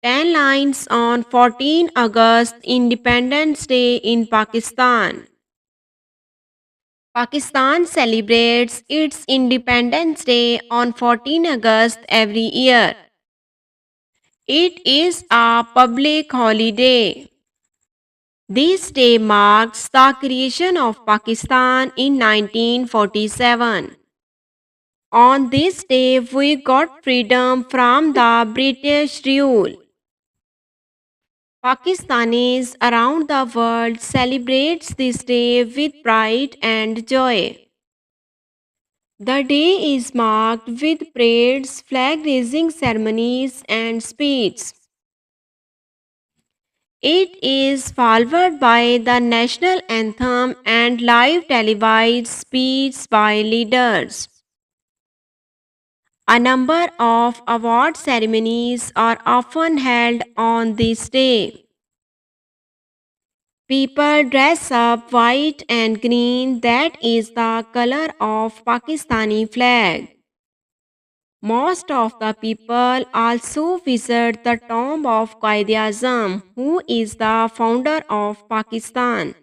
10 lines on 14 August Independence Day in Pakistan. Pakistan celebrates its Independence Day on 14 August every year. It is a public holiday. This day marks the creation of Pakistan in 1947. On this day, we got freedom from the British rule. Pakistanis around the world celebrates this day with pride and joy. The day is marked with parades, flag raising ceremonies, and speeches. It is followed by the national anthem and live televised speeches by leaders. A number of award ceremonies are often held on this day. People dress up white and green, that is the color of Pakistani flag. Most of the people also visit the tomb of Quaid-e-Azam, who is the founder of Pakistan.